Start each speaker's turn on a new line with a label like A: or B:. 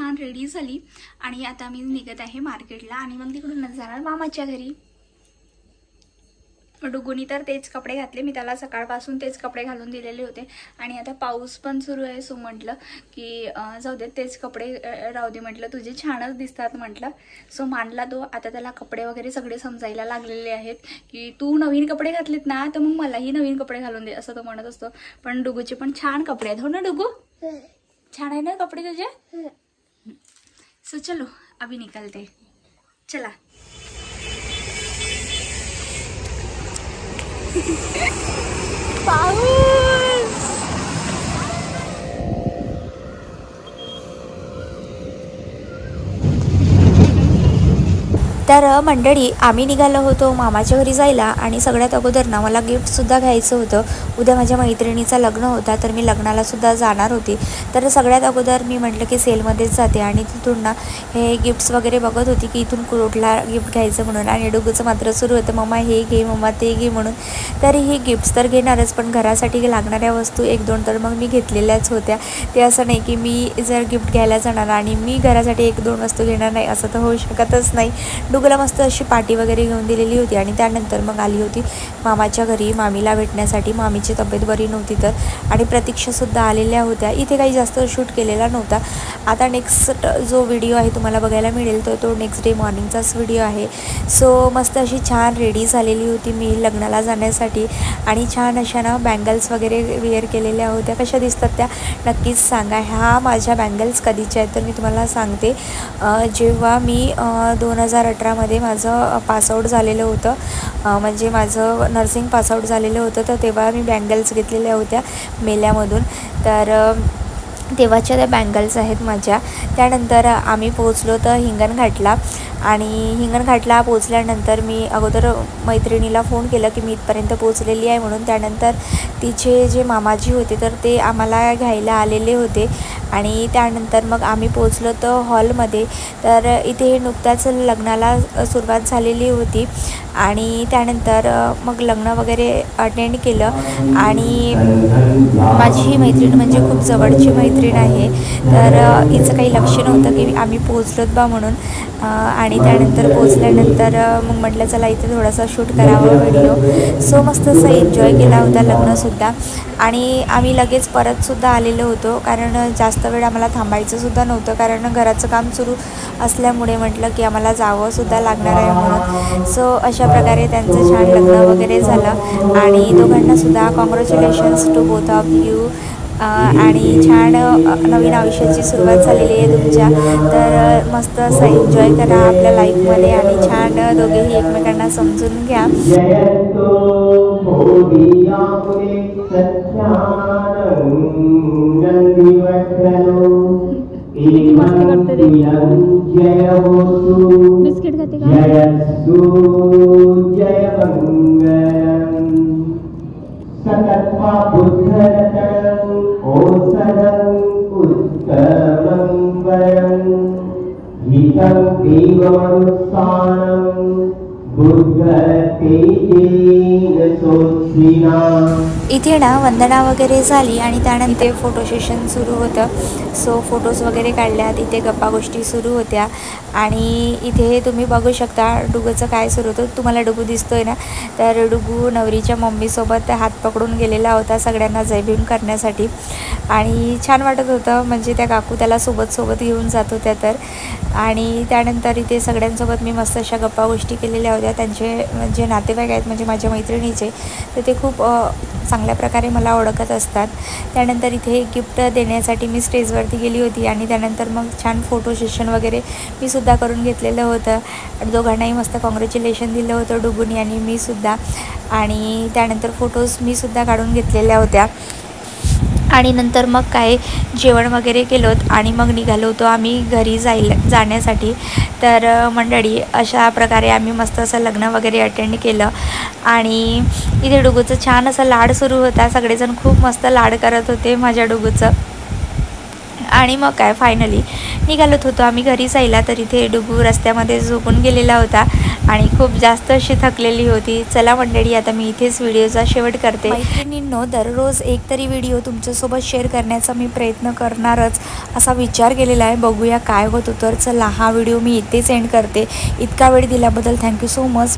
A: छान रेडी झाली आणि आता मी निघत आहे मार्केटला आणि मग तिकडून जाणार मामाच्या घरी। डुगुनी तर तेच कपडे घातले, मी त्याला सकाळपासून तेच कपडे घालून दिलेले होते आणि आता पाऊस पण सुरू आहे, सो म्हटलं की जाऊ दे तेच कपडे राहू दे, म्हटलं तुझे छानच दिसतात म्हटलं। सो मानला तो, आता त्याला कपडे वगैरे सगळे समजायला लागलेले आहेत की तू नवीन कपडे घातलेत ना तर मग मलाही नवीन कपडे घालून दे असं तो म्हणत असतो। पण डुगूचे पण छान कपडे आहेत, हो ना डुगू? छान आहे ना कपडे तुझे? सो चलो अभी निकलते, चला। पाऊस तर मंडळी आम्ही निघालो होतो मामाच्या घरी जायला आणि सगळ्यात अगोदर ना मला गिफ्टसुद्धा घ्यायचं होतं। उद्या माझ्या मैत्रिणीचं लग्न होता तर मी लग्नालासुद्धा जाणार होती, तर सगळ्यात अगोदर मी म्हटलं की सेलमध्येच जाते आणि तिथून ना हे गिफ्ट्स वगैरे बघत होती की इथून कुठला गिफ्ट घ्यायचं म्हणून। आणि डुगूचं मात्र सुरू होतं मम्मा हे घे मम्मा ते घे म्हणून। तर ही गिफ्ट्स तर घेणारच पण घरासाठी लागणाऱ्या वस्तू एक दोन तर मग मी घेतलेल्याच होत्या। ते असं नाही की मी जर गिफ्ट घ्यायला जाणार आणि मी घरासाठी एक दोन वस्तू घेणार नाही असं तर होऊ शकतच नाही। डुगूला मस्त अशी पाटी वगैरे घेऊन दिलेली होती आणि त्यानंतर मग आली होती मामाच्या घरी मामीला भेटण्यासाठी। मामीची तब्येत बरी नव्हती तर, आणि प्रतीक्षासुद्धा आलेल्या होत्या। इथे काही जास्त शूट केलेला नव्हता। आता नेक्स्ट जो व्हिडिओ आहे तुम्हाला बघायला मिळेल तो नेक्स्ट डे मॉर्निंगचाच व्हिडिओ आहे। सो मस्त अशी छान रेडी झालेली होती मी लग्नाला जाण्यासाठी आणि छान अशा ना बँगल्स वगैरे वेअर केलेल्या होत्या। कशा दिसतात त्या नक्कीच सांगा। ह्या माझ्या बँगल्स कधीच्या आहेत तर मी तुम्हाला सांगते, जेव्हा मी 2018मध्ये माझं पासआउट झालेलं होतं, म्हणजे माझं नर्सिंग पासआउट झालेलं होतं तर तेव्हा मी बँगल्स घेतलेल्या होत्या मेल्यामधून, तर तेव्हाच्या त्या बँगल्स आहेत माझ्या। त्यानंतर आम्ही पोचलो तर हिंगणघाटला आणि हिंगणघाटला पोचल्यानंतर मी अगोदर मैत्रिणीला फोन केला की मी इथपर्यंत पोचलेली आहे म्हणून। त्यानंतर तिचे जे मामाजी होते तर ते आम्हाला घ्यायला आलेले होते आणि त्यानंतर मग आम्ही पोचलो तर हॉलमध्ये। तर इथे नुकत्याच लग्नाला सुरुवात झालेली होती आणि त्यानंतर मग लग्न वगैरे अटेंड केलं आणि माझी ही मैत्रीण म्हणजे खूप जवळची मैत्रीण आहे, तर हिचं काही लक्ष नव्हतं की आम्ही पोचलोत बा म्हणून। आणि त्यानंतर पोचल्यानंतर मग म्हटलं चला इथे थोडासा शूट करावा व्हिडिओ। सो मस्त असं एन्जॉय केला होता लग्नसुद्धा आणि आम्ही लगेच परतसुद्धा आलेलो होतो, कारण जास्त वेळ आम्हाला थांबायचंसुद्धा नव्हतं, कारण घराचं काम सुरू असल्यामुळे म्हटलं की आम्हाला जावंसुद्धा लागणार आहे म्हणून। सो अशा प्रकारे त्यांचं छान लग्न वगैरे झालं आणि दोघांनासुद्धा congratulations to both of you. आणि छान नवीन आयुष्याची सुरुवात झालेली आहे तुमच्या, तर मस्त असं एन्जॉय करा आपल्या लाईफमध्ये आणि छान दोघेही एकमेकांना समजून घ्या। बिस्किट खाते का? इथे ना वंदना वगैरे झाली आणि त्यानंतर फोटो सेशन सुरू होतं। सो फोटोज वगैरे काढल्यात, इथे गप्पा गोष्टी सुरू होत्या आणि इथे तुम्ही बघू शकता डुगूचं काय सुरू होतं। तुम्हाला डुगू दिसतोय ना, तर डुगू नवरीच्या मम्मीसोबत हात पकडून गेलेला होता सगळ्यांना जय भीम करण्यासाठी आणि छान वाटत होतं, म्हणजे त्या काकू त्याला सोबत घेऊन जात होत्या तर। आणि त्यानंतर इथे सगळ्यांसोबत मी मस्त अशा गप्पा गोष्टी केलेल्या होत्या। त्यांचे जे नातेवाईक आहेत म्हणजे माझ्या मैत्रिणीचे, तर ते खूप चांगल्या प्रकारे मला ओळखत असतात। त्यानंतर इथे गिफ्ट देण्यासाठी मी स्टेजवरती गेली होती आणि त्यानंतर मग छान फोटो सेशन वगैरे मी सुद्धा करून घेतलेलं होतं। दोघांनाही मस्त कॉंग्रॅच्युलेशन दिलं होतं डुगूनी आणि मी सुद्धा, आणि त्यानंतर फोटोज मी सुद्धा काढून घेतलेल्या होत्या आणि नंतर मग काय जेवण वगैरे केलं आणि मग निघालो होतो आम्ही घरी जाण्यासाठी। तर मंडळी अशा प्रकारे आम्ही मस्त असं लग्न वगैरे अटेंड केलं आणि इथे डुगूचं छान असं लाड सुरू होता। सगळेजण खूप मस्त लाड करत होते माझ्या डुगूचं आणि मग काय फायनली निघालोत होतो आम्ही घरी जायला. तर इथे डुगू रस्त्यामध्ये झोपून गेलेला होता आणि खूप जास्त अशी थकलेली होती. चला मंडळी, आता मी इथेच व्हिडिओचा शेवट करते. मैत्रिणींनो, दररोज एक तरी व्हिडिओ तुमच्यासोबत शेअर करण्याचा मी प्रयत्न करणारच असा विचार केलेला आहे. बघूया काय होतं. तर चला, हा व्हिडिओ मी इथेच एंड करते. इतका वेळ दिल्याबद्दल थँक्यू सो मच.